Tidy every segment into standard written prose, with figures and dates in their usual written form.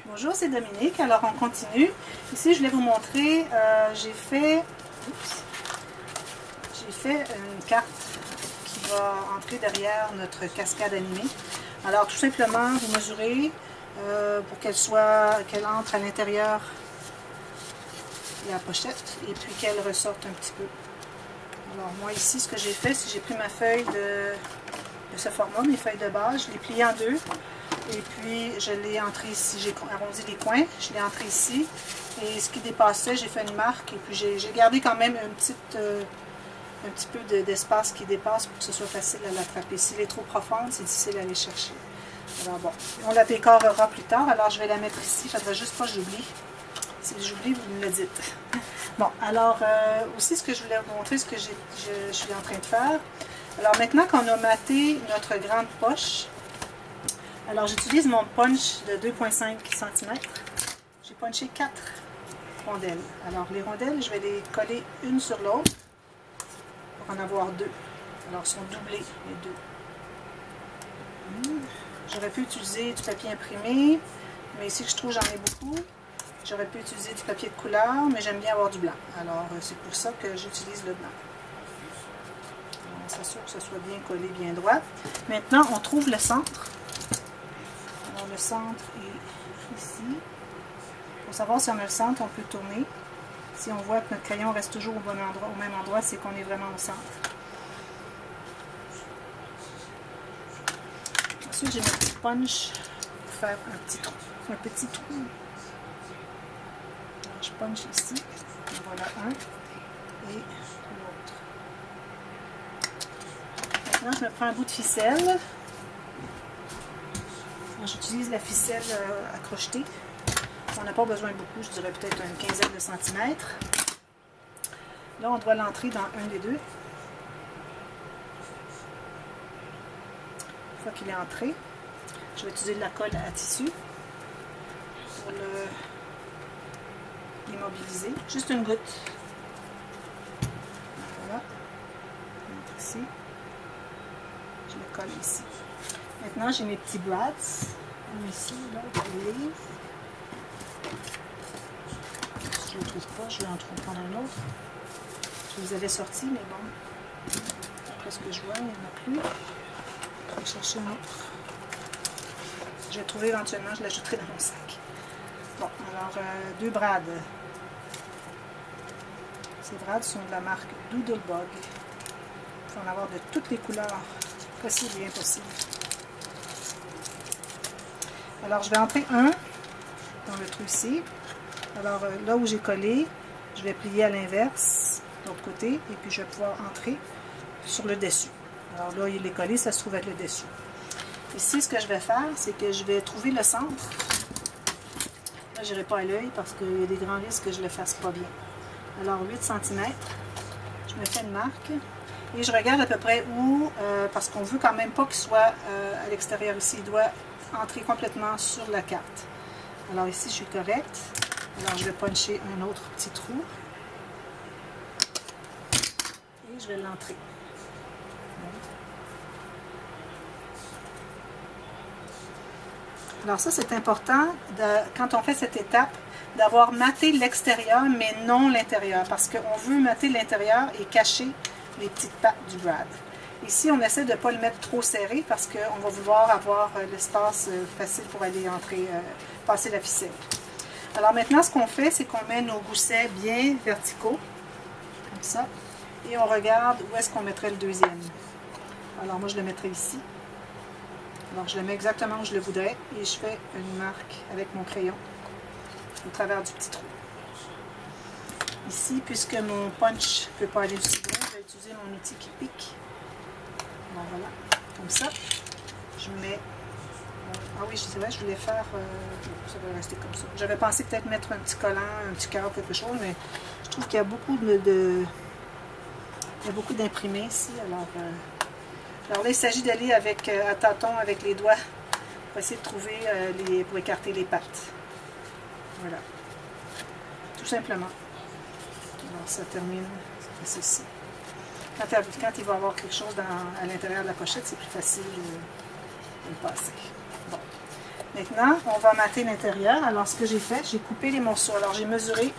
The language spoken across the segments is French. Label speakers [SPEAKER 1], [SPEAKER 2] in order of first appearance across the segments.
[SPEAKER 1] Bonjour, c'est Dominique. Alors, on continue. Ici, je voulais vous montrer, j'ai fait une carte qui va entrer derrière notre cascade animée. Alors, tout simplement, vous mesurez pour qu'elle entre à l'intérieur de la pochette et puis qu'elle ressorte un petit peu. Alors, moi, ici, ce que j'ai fait, c'est que j'ai pris ma feuille de ce format, mes feuilles de base, je l'ai pliée en deux. Et puis, je l'ai entré ici, j'ai arrondi les coins, je l'ai entré ici. Et ce qui dépassait, j'ai fait une marque. Et puis, j'ai gardé quand même un petit peu d'espace qui dépasse pour que ce soit facile à l'attraper. Si elle est trop profonde, c'est difficile à aller chercher. Alors bon, on la décorera plus tard. Alors, je vais la mettre ici. Il ne faudrait juste pas que j'oublie. Si j'oublie, vous me le dites. Bon, alors, aussi, ce que je voulais vous montrer, ce que je suis en train de faire. Alors, maintenant qu'on a maté notre grande poche, alors, j'utilise mon punch de 2,5 cm. J'ai punché 4 rondelles. Alors, les rondelles, je vais les coller une sur l'autre pour en avoir deux. Alors, elles sont doublées, les deux. J'aurais pu utiliser du papier imprimé, mais ici, je trouve j'en ai beaucoup. J'aurais pu utiliser du papier de couleur, mais j'aime bien avoir du blanc. Alors, c'est pour ça que j'utilise le blanc. On s'assure que ce soit bien collé, bien droit. Maintenant, on trouve le centre. Alors, le centre est ici. Pour savoir si on a le centre, on peut tourner. Si on voit que notre crayon reste toujours au même endroit, c'est qu'on est vraiment au centre. Ensuite, j'ai mon petit punch pour faire un petit trou. Alors, je punch ici. Voilà un et l'autre. Maintenant, je me prends un bout de ficelle. J'utilise la ficelle à crocheter. On n'a pas besoin de beaucoup, je dirais peut-être une quinzaine de centimètres. Là, on doit l'entrer dans un des deux. Une fois qu'il est entré, je vais utiliser de la colle à tissu pour l'immobiliser. Juste une goutte. Voilà. Ici. Je le colle ici. Maintenant, j'ai mes petits brads. Ici, là, je les livre. Si je ne le trouve pas, je vais en prendre un autre. Je les avais sortis, mais bon, après ce que je vois, il n'y en a plus. Je vais chercher un autre. Je vais le trouver éventuellement, je l'ajouterai dans mon sac. Bon, alors, deux brades. Ces brades sont de la marque Doodlebug. Il faut en avoir de toutes les couleurs possibles et impossibles. Alors, je vais entrer un dans le trou ici. Alors, là où j'ai collé, je vais plier à l'inverse, de l'autre côté, et puis je vais pouvoir entrer sur le dessus. Alors là, il est collé, ça se trouve être le dessus. Ici, ce que je vais faire, c'est que je vais trouver le centre. Là, je n'irai pas à l'œil parce qu'il y a des grands risques que je ne le fasse pas bien. Alors, 8 cm, je me fais une marque. Et je regarde à peu près où, parce qu'on ne veut quand même pas qu'il soit à l'extérieur ici, il doit entrer complètement sur la carte. Alors ici, je suis correcte. Alors, je vais puncher un autre petit trou. Et je vais l'entrer. Alors ça, c'est important, quand on fait cette étape, d'avoir maté l'extérieur, mais non l'intérieur. Parce qu'on veut mater l'intérieur et cacher les petites pattes du brad. Ici, on essaie de ne pas le mettre trop serré parce qu'on va vouloir avoir l'espace facile pour aller passer la ficelle. Alors maintenant, ce qu'on fait, c'est qu'on met nos goussets bien verticaux, comme ça, et on regarde où est-ce qu'on mettrait le deuxième. Alors moi, je le mettrai ici. Alors je le mets exactement où je le voudrais et je fais une marque avec mon crayon au travers du petit trou. Ici, puisque mon punch ne peut pas aller aussi loin, je vais utiliser mon outil qui pique. Bon, voilà, comme ça. Je mets... Ah oui, c'est vrai, je voulais faire... ça va rester comme ça. J'avais pensé peut-être mettre un petit collant, un petit cœur, quelque chose, mais je trouve qu'il y a beaucoup il y a beaucoup d'imprimés ici. Alors là, il s'agit d'aller à tâtons avec les doigts pour essayer de trouver, pour écarter les pattes. Voilà. Tout simplement. Alors, ça termine ceci. Quand il va y avoir quelque chose à l'intérieur de la pochette, c'est plus facile de le passer. Bon. Maintenant, on va mater l'intérieur. Alors, ce que j'ai fait, j'ai coupé les morceaux. Alors, j'ai mesuré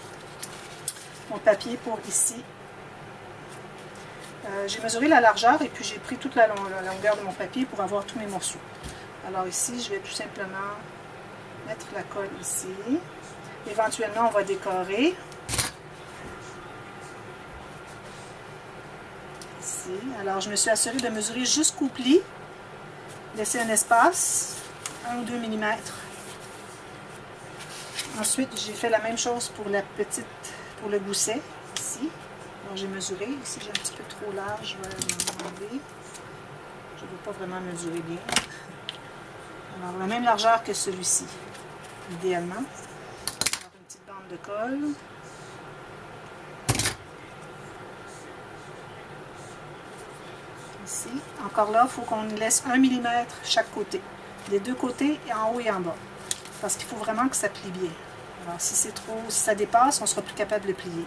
[SPEAKER 1] mon papier pour ici. J'ai mesuré la largeur et puis j'ai pris toute la longueur de mon papier pour avoir tous mes morceaux. Alors ici, je vais tout simplement mettre la colle ici. Éventuellement, on va décorer. Ici. Alors, je me suis assurée de mesurer jusqu'au pli. Laisser un espace, 1 ou 2 mm. Ensuite, j'ai fait la même chose pour pour le gousset, ici. Alors, j'ai mesuré. Ici, j'ai un petit peu trop large, je vais l'enlever. Je ne veux pas vraiment mesurer bien. Alors, la même largeur que celui-ci, idéalement. Alors, une petite bande de colle. Ici. Encore là, il faut qu'on laisse 1 mm chaque côté. Des deux côtés, en haut et en bas. Parce qu'il faut vraiment que ça plie bien. Alors, si ça dépasse, on ne sera plus capable de plier.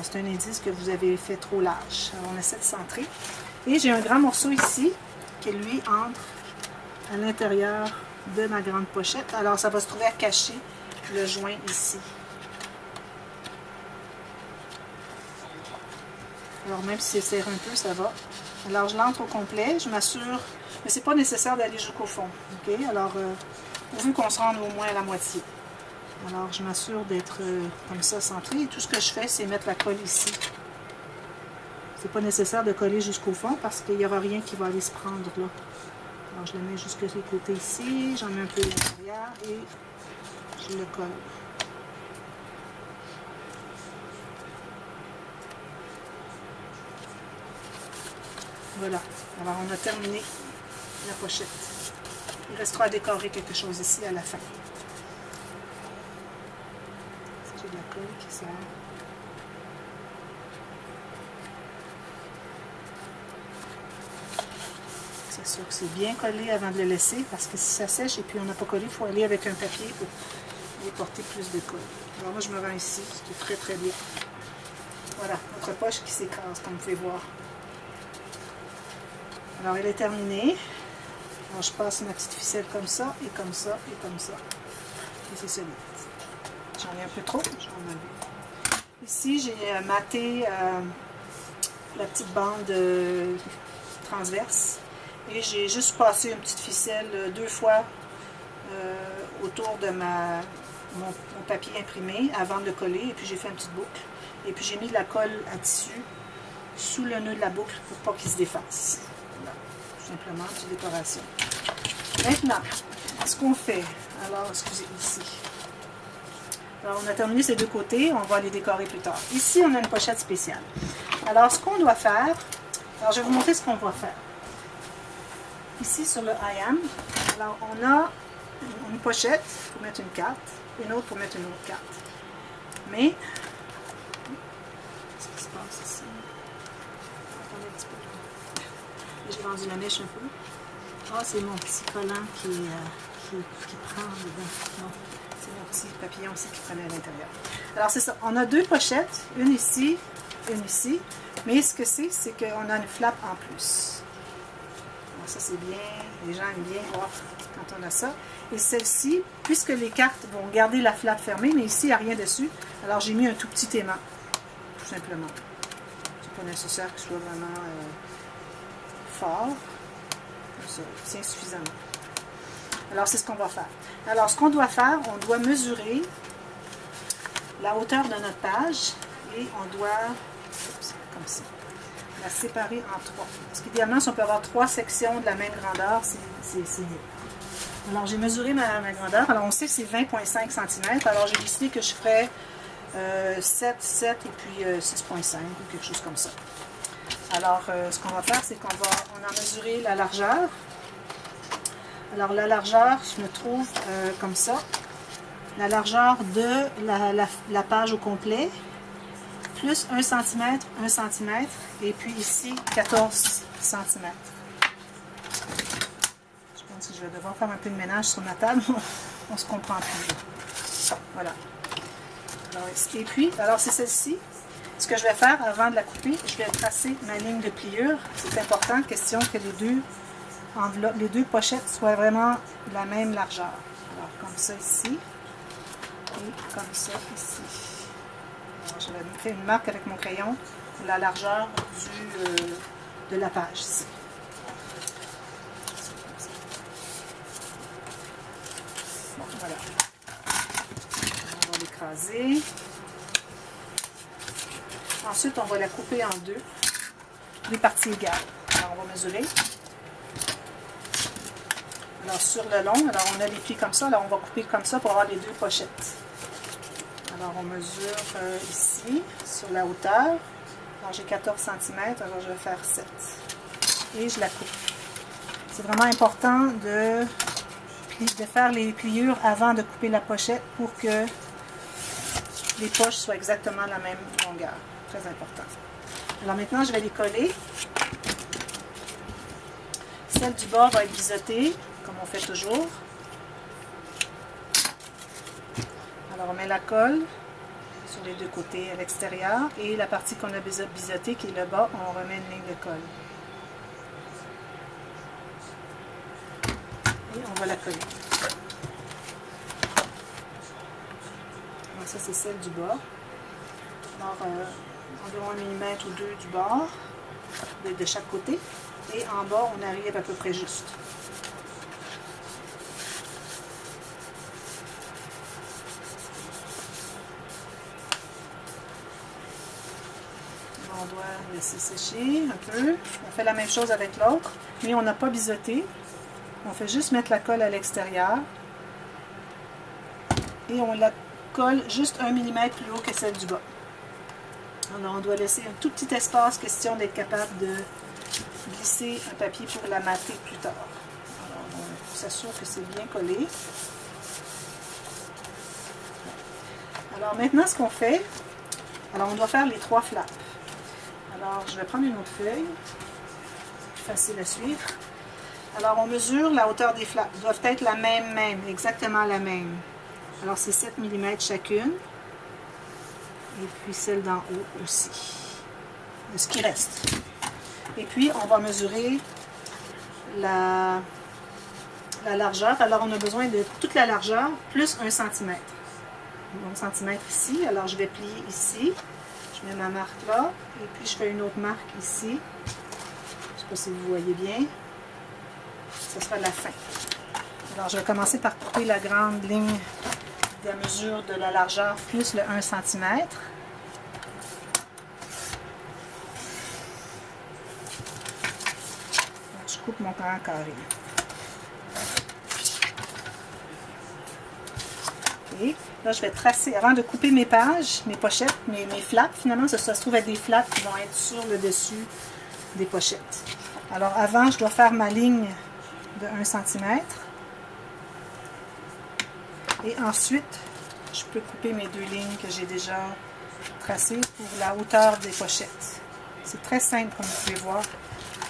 [SPEAKER 1] C'est un indice que vous avez fait trop large. Alors, on essaie de centrer. Et j'ai un grand morceau ici, qui lui entre à l'intérieur de ma grande pochette. Alors, ça va se trouver à cacher le joint ici. Alors, même si c'est serré un peu, ça va. Alors, je l'entre au complet, je m'assure, mais c'est pas nécessaire d'aller jusqu'au fond. OK? Alors, pourvu qu'on se rende au moins à la moitié. Alors, je m'assure d'être comme ça centré. Et tout ce que je fais, c'est mettre la colle ici. C'est pas nécessaire de coller jusqu'au fond parce qu'il n'y aura rien qui va aller se prendre là. Alors, je le mets jusque les côtés ici. J'en mets un peu à l'intérieur et je le colle. Voilà. Alors, on a terminé la pochette. Il restera à décorer quelque chose ici à la fin. J'ai de la colle qui sort. C'est sûr que c'est bien collé avant de le laisser parce que si ça sèche et puis on n'a pas collé, il faut aller avec un papier pour aller porter plus de colle. Alors moi, je me rends ici, ce qui est très très bien. Voilà, notre poche qui s'écrase, comme vous pouvez voir. Alors, elle est terminée. Alors, je passe ma petite ficelle comme ça, et comme ça, et comme ça. Et c'est solide. J'en ai un peu trop, j'en ai. Ici, j'ai maté la petite bande transverse. Et j'ai juste passé une petite ficelle 2 fois autour de mon papier imprimé avant de le coller. Et puis, j'ai fait une petite boucle. Et puis, j'ai mis de la colle à tissu sous le nœud de la boucle pour pas qu'il se défasse. Voilà, tout simplement, petite décoration. Maintenant, ce qu'on fait, alors, excusez, ici. Alors, on a terminé ces deux côtés, on va les décorer plus tard. Ici, on a une pochette spéciale. Alors, ce qu'on doit faire, alors, je vais vous montrer ce qu'on va faire. Ici, sur le I Am, alors, on a une pochette pour mettre une carte, une autre pour mettre une autre carte. Mais, qu'est-ce qui se passe ici? Attendez un petit peu. J'ai vendu la mèche un peu. Ah, c'est mon petit collant qui prend dedans. Non, c'est mon petit papillon aussi qui prenait à l'intérieur. Alors, c'est ça. On a deux pochettes, une ici, une ici. Mais ce que c'est qu'on a une flappe en plus. Alors, ça, c'est bien. Les gens aiment bien voir quand on a ça. Et celle-ci, puisque les cartes vont garder la flappe fermée, mais ici, il n'y a rien dessus, alors j'ai mis un tout petit aimant. Tout simplement. C'est pas nécessaire qu'il soit vraiment fort. Ça tient suffisamment. Alors, c'est ce qu'on va faire. Alors, ce qu'on doit faire, on doit mesurer la hauteur de notre page et on doit, comme ça, la séparer en 3. Parce qu'idéalement, si on peut avoir 3 sections de la même grandeur, c'est mieux. Alors, j'ai mesuré ma grandeur. Alors, on sait que c'est 20,5 cm. Alors, j'ai décidé que je ferais 7 et puis 6,5 ou quelque chose comme ça. Alors, ce qu'on va faire, c'est qu'on va en mesurer la largeur. Alors, la largeur, je me trouve comme ça. La largeur de la page au complet, plus 1 cm, 1 cm, et puis ici, 14 cm. Je pense que je vais devoir faire un peu de ménage sur ma table. On se comprend plus. Voilà. Alors, et puis, alors c'est celle-ci. Ce que je vais faire avant de la couper, je vais tracer ma ligne de pliure. C'est important, question que les deux pochettes soient vraiment de la même largeur. comme ça ici, et comme ça ici. Alors, je vais faire une marque avec mon crayon pour la largeur de la page ici. Bon, voilà. On va l'écraser. Ensuite, on va la couper en deux parties égales. Alors, on va mesurer. Alors, sur le long, alors on a les plis comme ça. Alors, on va couper comme ça pour avoir les deux pochettes. Alors, on mesure ici, sur la hauteur. Alors, j'ai 14 cm, alors je vais faire 7. Et je la coupe. C'est vraiment important de faire les pliures avant de couper la pochette pour que les poches soient exactement la même longueur. Très important. Alors maintenant, je vais les coller. Celle du bas va être biseautée, comme on fait toujours. Alors on met la colle sur les deux côtés à l'extérieur et la partie qu'on a biseautée, qui est le bas, on remet une ligne de colle. Et on va la coller. Alors ça, c'est celle du bas. Alors, environ 1 mm ou 2 du bord, de chaque côté. Et en bas, on arrive à peu près juste. On doit laisser sécher un peu. On fait la même chose avec l'autre, mais on n'a pas biseauté. On fait juste mettre la colle à l'extérieur. Et on la colle juste 1 mm plus haut que celle du bas. Alors, on doit laisser un tout petit espace, question d'être capable de glisser un papier pour la mater plus tard. Alors, on s'assure que c'est bien collé. Alors, maintenant, ce qu'on fait, alors on doit faire les 3 flaps. Alors, je vais prendre une autre feuille, plus facile à suivre. Alors, on mesure la hauteur des flaps. Elles doivent être la même, exactement la même. Alors, c'est 7 mm chacune. Et puis celle d'en haut aussi. Ce qui reste. Et puis, on va mesurer la largeur. Alors, on a besoin de toute la largeur plus 1 cm. 1 cm ici. Alors, je vais plier ici. Je mets ma marque là. Et puis, je fais une autre marque ici. Je ne sais pas si vous voyez bien. Ce sera la fin. Alors, je vais commencer par couper la grande ligne de la mesure de la largeur plus le 1 cm. Je coupe mon grand carré. Et là, je vais tracer, avant de couper mes pages, mes pochettes, mes flaps, finalement, ça se trouve être des flaps qui vont être sur le dessus des pochettes. Alors, avant, je dois faire ma ligne de 1 cm. Et ensuite, je peux couper mes 2 lignes que j'ai déjà tracées pour la hauteur des pochettes. C'est très simple, comme vous pouvez voir.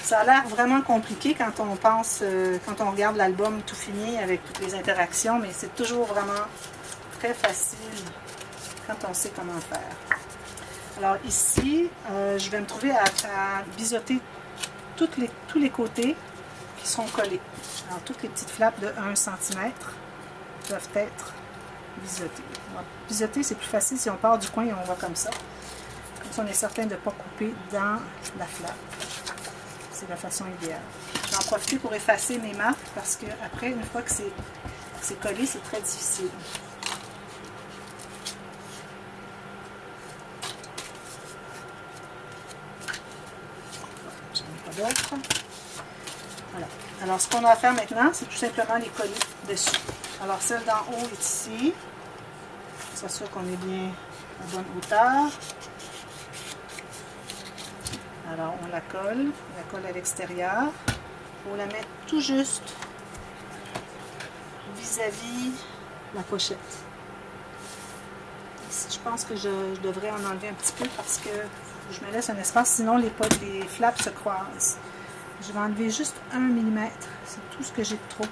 [SPEAKER 1] Ça a l'air vraiment compliqué quand on pense, quand on regarde l'album tout fini avec toutes les interactions, mais c'est toujours vraiment très facile quand on sait comment faire. Alors ici, je vais me trouver à biseauter tous les côtés qui seront collés. Alors toutes les petites flaps de 1 cm doivent être biseautés. Biseauter, c'est plus facile si on part du coin et on va comme ça. Comme ça, on est certain de ne pas couper dans la flappe. C'est la façon idéale. Je vais en profiter pour effacer mes marques parce que après, une fois que c'est collé, c'est très difficile. J'en ai pas d'autres. Voilà. Alors, ce qu'on va faire maintenant, c'est tout simplement les coller dessus. Alors, celle d'en haut est ici. On s'assure qu'on est bien à bonne hauteur. Alors, on la colle à l'extérieur. On la met tout juste vis-à-vis la pochette. Ici, je pense que je devrais en enlever un petit peu parce que je me laisse un espace, sinon les flaps se croisent. Je vais enlever juste 1 mm. C'est tout ce que j'ai de trop.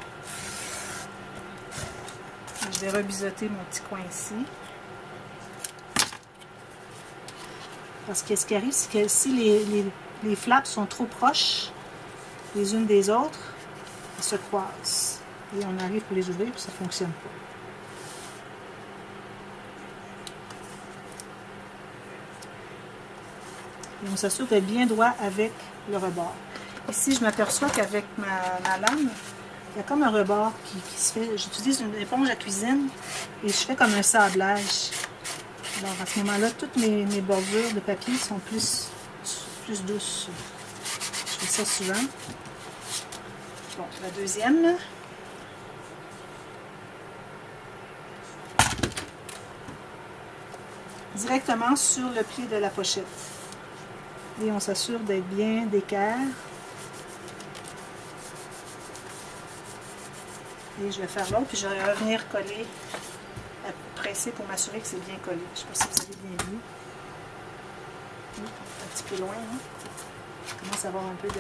[SPEAKER 1] Je vais rebiseauter mon petit coin ici. Parce que ce qui arrive, c'est que si les flaps sont trop proches les unes des autres, elles se croisent. Et on arrive pour les ouvrir, puis ça ne fonctionne pas. Et on s'assure d'être bien droit avec le rebord. Ici, je m'aperçois qu'avec ma lame, il y a comme un rebord qui se fait. J'utilise une éponge à cuisine et je fais comme un sablage. Alors à ce moment-là, toutes mes bordures de papier sont plus douces. Je fais ça souvent. Bon, la deuxième, là. Directement sur le pli de la pochette. Et on s'assure d'être bien d'équerre. Et je vais faire l'autre, puis je vais revenir coller, presser pour m'assurer que c'est bien collé. Je ne sais pas si vous avez bien vu. Un petit peu loin, hein? Je commence à avoir un peu de...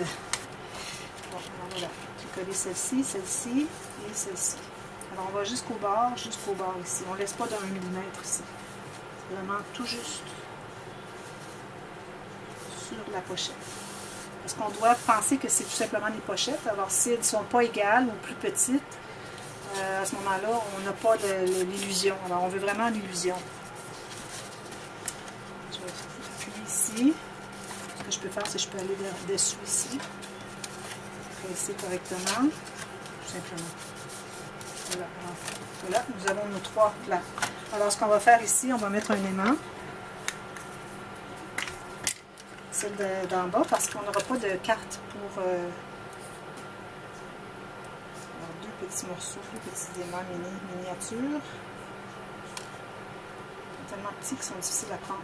[SPEAKER 1] Bon, alors voilà. J'ai collé celle-ci et celle-ci. Alors on va jusqu'au bord ici. On ne laisse pas d'un millimètre ici. C'est vraiment tout juste sur la pochette. Parce qu'on doit penser que c'est tout simplement des pochettes. Alors si elles ne sont pas égales ou plus petites, à ce moment-là, on n'a pas l'illusion. Alors on veut vraiment l'illusion. Je vais appuyer ici. Ce que je peux faire, c'est que je peux aller dessus ici. Presser correctement. Tout simplement. Voilà. Alors, voilà, nous avons nos 3 plats. Alors ce qu'on va faire ici, on va mettre un aimant. Celle d'en bas, parce qu'on n'aura pas de carte pour... deux petits morceaux, deux petits aimants miniatures. Tellement petits qu'ils sont difficiles à prendre.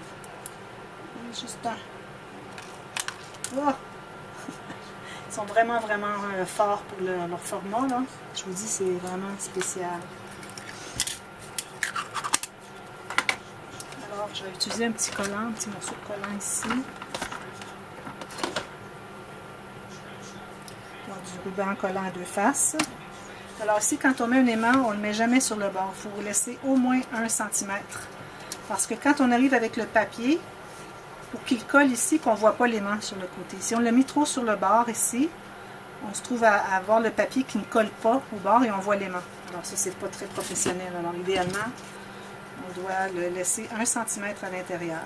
[SPEAKER 1] Et juste un. Oh! Ils sont vraiment forts pour leur format, là. Je vous dis, c'est vraiment spécial. Alors, je vais utiliser un petit collant, un petit morceau de collant ici. Donc, du ruban collant à 2 faces. Alors ici, quand on met un aimant, on ne le met jamais sur le bord. Il faut laisser au moins 1 cm. Parce que quand on arrive avec le papier, pour qu'il colle ici, qu'on ne voit pas l'aimant sur le côté. Si on l'a mis trop sur le bord ici, on se trouve à avoir le papier qui ne colle pas au bord et on voit l'aimant. Alors ça, c'est pas très professionnel. Alors idéalement, on doit le laisser 1 cm à l'intérieur.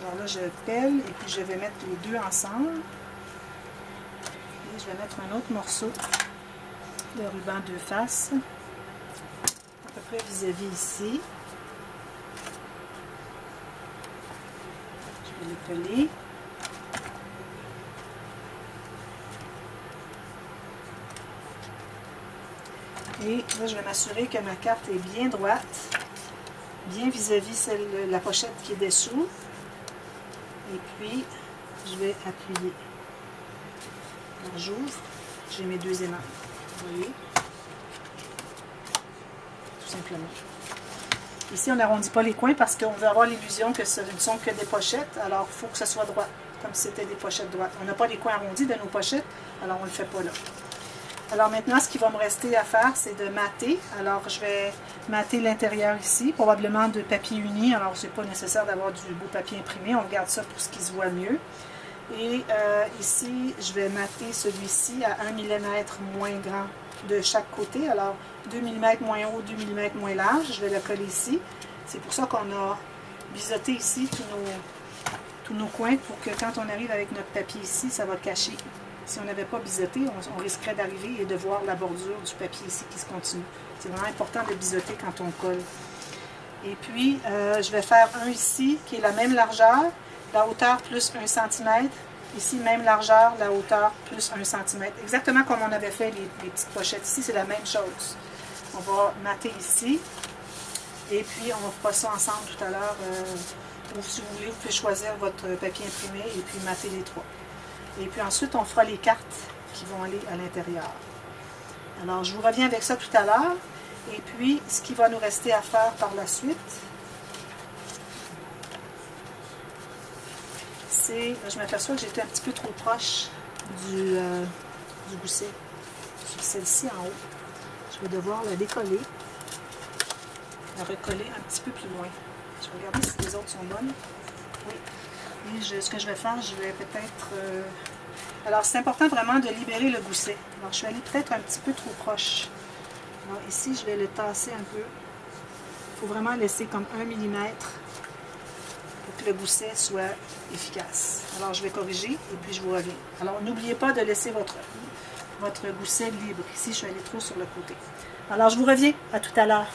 [SPEAKER 1] Alors là, je pèle et puis je vais mettre les deux ensemble. Et je vais mettre un autre morceau de ruban 2 faces, à peu près vis-à-vis ici. Je vais le coller. Et là, je vais m'assurer que ma carte est bien droite, bien vis-à-vis la pochette qui est dessous. Et puis, je vais appuyer. Alors, j'ouvre. J'ai mes 2 aimants. Vous voyez? Tout simplement. Ici, on n'arrondit pas les coins parce qu'on veut avoir l'illusion que ce ne sont que des pochettes. Alors, il faut que ce soit droit, comme si c'était des pochettes droites. On n'a pas les coins arrondis de nos pochettes, alors on ne le fait pas là. Alors maintenant, ce qui va me rester à faire, c'est de mater. Alors, je vais mater l'intérieur ici, probablement de papier uni. Alors, c'est pas nécessaire d'avoir du beau papier imprimé. On regarde ça pour ce qui se voit mieux. Et ici, je vais mater celui-ci à 1 mm moins grand de chaque côté. Alors, 2 mm moins haut, 2 mm moins large. Je vais le coller ici. C'est pour ça qu'on a biseauté ici tous nos coins pour que quand on arrive avec notre papier ici, ça va cacher. Si on n'avait pas biseauté, on risquerait d'arriver et de voir la bordure du papier ici qui se continue. C'est vraiment important de biseauter quand on colle. Et puis, je vais faire un ici qui est la même largeur, la hauteur plus 1 cm. Ici, même largeur, la hauteur plus 1 cm. Exactement comme on avait fait les petites pochettes. Ici, c'est la même chose. On va mater ici. Et puis, on fera ça ensemble tout à l'heure. Ou si vous voulez, vous pouvez choisir votre papier imprimé et puis mater les 3. Et puis ensuite, on fera les cartes qui vont aller à l'intérieur. Alors, je vous reviens avec ça tout à l'heure. Et puis, ce qui va nous rester à faire par la suite, c'est... Je m'aperçois que j'étais un petit peu trop proche du gousset. Sur celle-ci en haut. Je vais devoir la décoller. La recoller un petit peu plus loin. Je vais regarder si les autres sont bonnes. Oui. Et ce que je vais faire, je vais peut-être... Alors, c'est important vraiment de libérer le gousset. Alors, je vais aller peut-être un petit peu trop proche. Alors, ici, je vais le tasser un peu. Il faut vraiment laisser comme 1 mm pour que le gousset soit efficace. Alors, je vais corriger et puis je vous reviens. Alors, n'oubliez pas de laisser votre gousset libre. Ici, je suis allée trop sur le côté. Alors, je vous reviens. À tout à l'heure.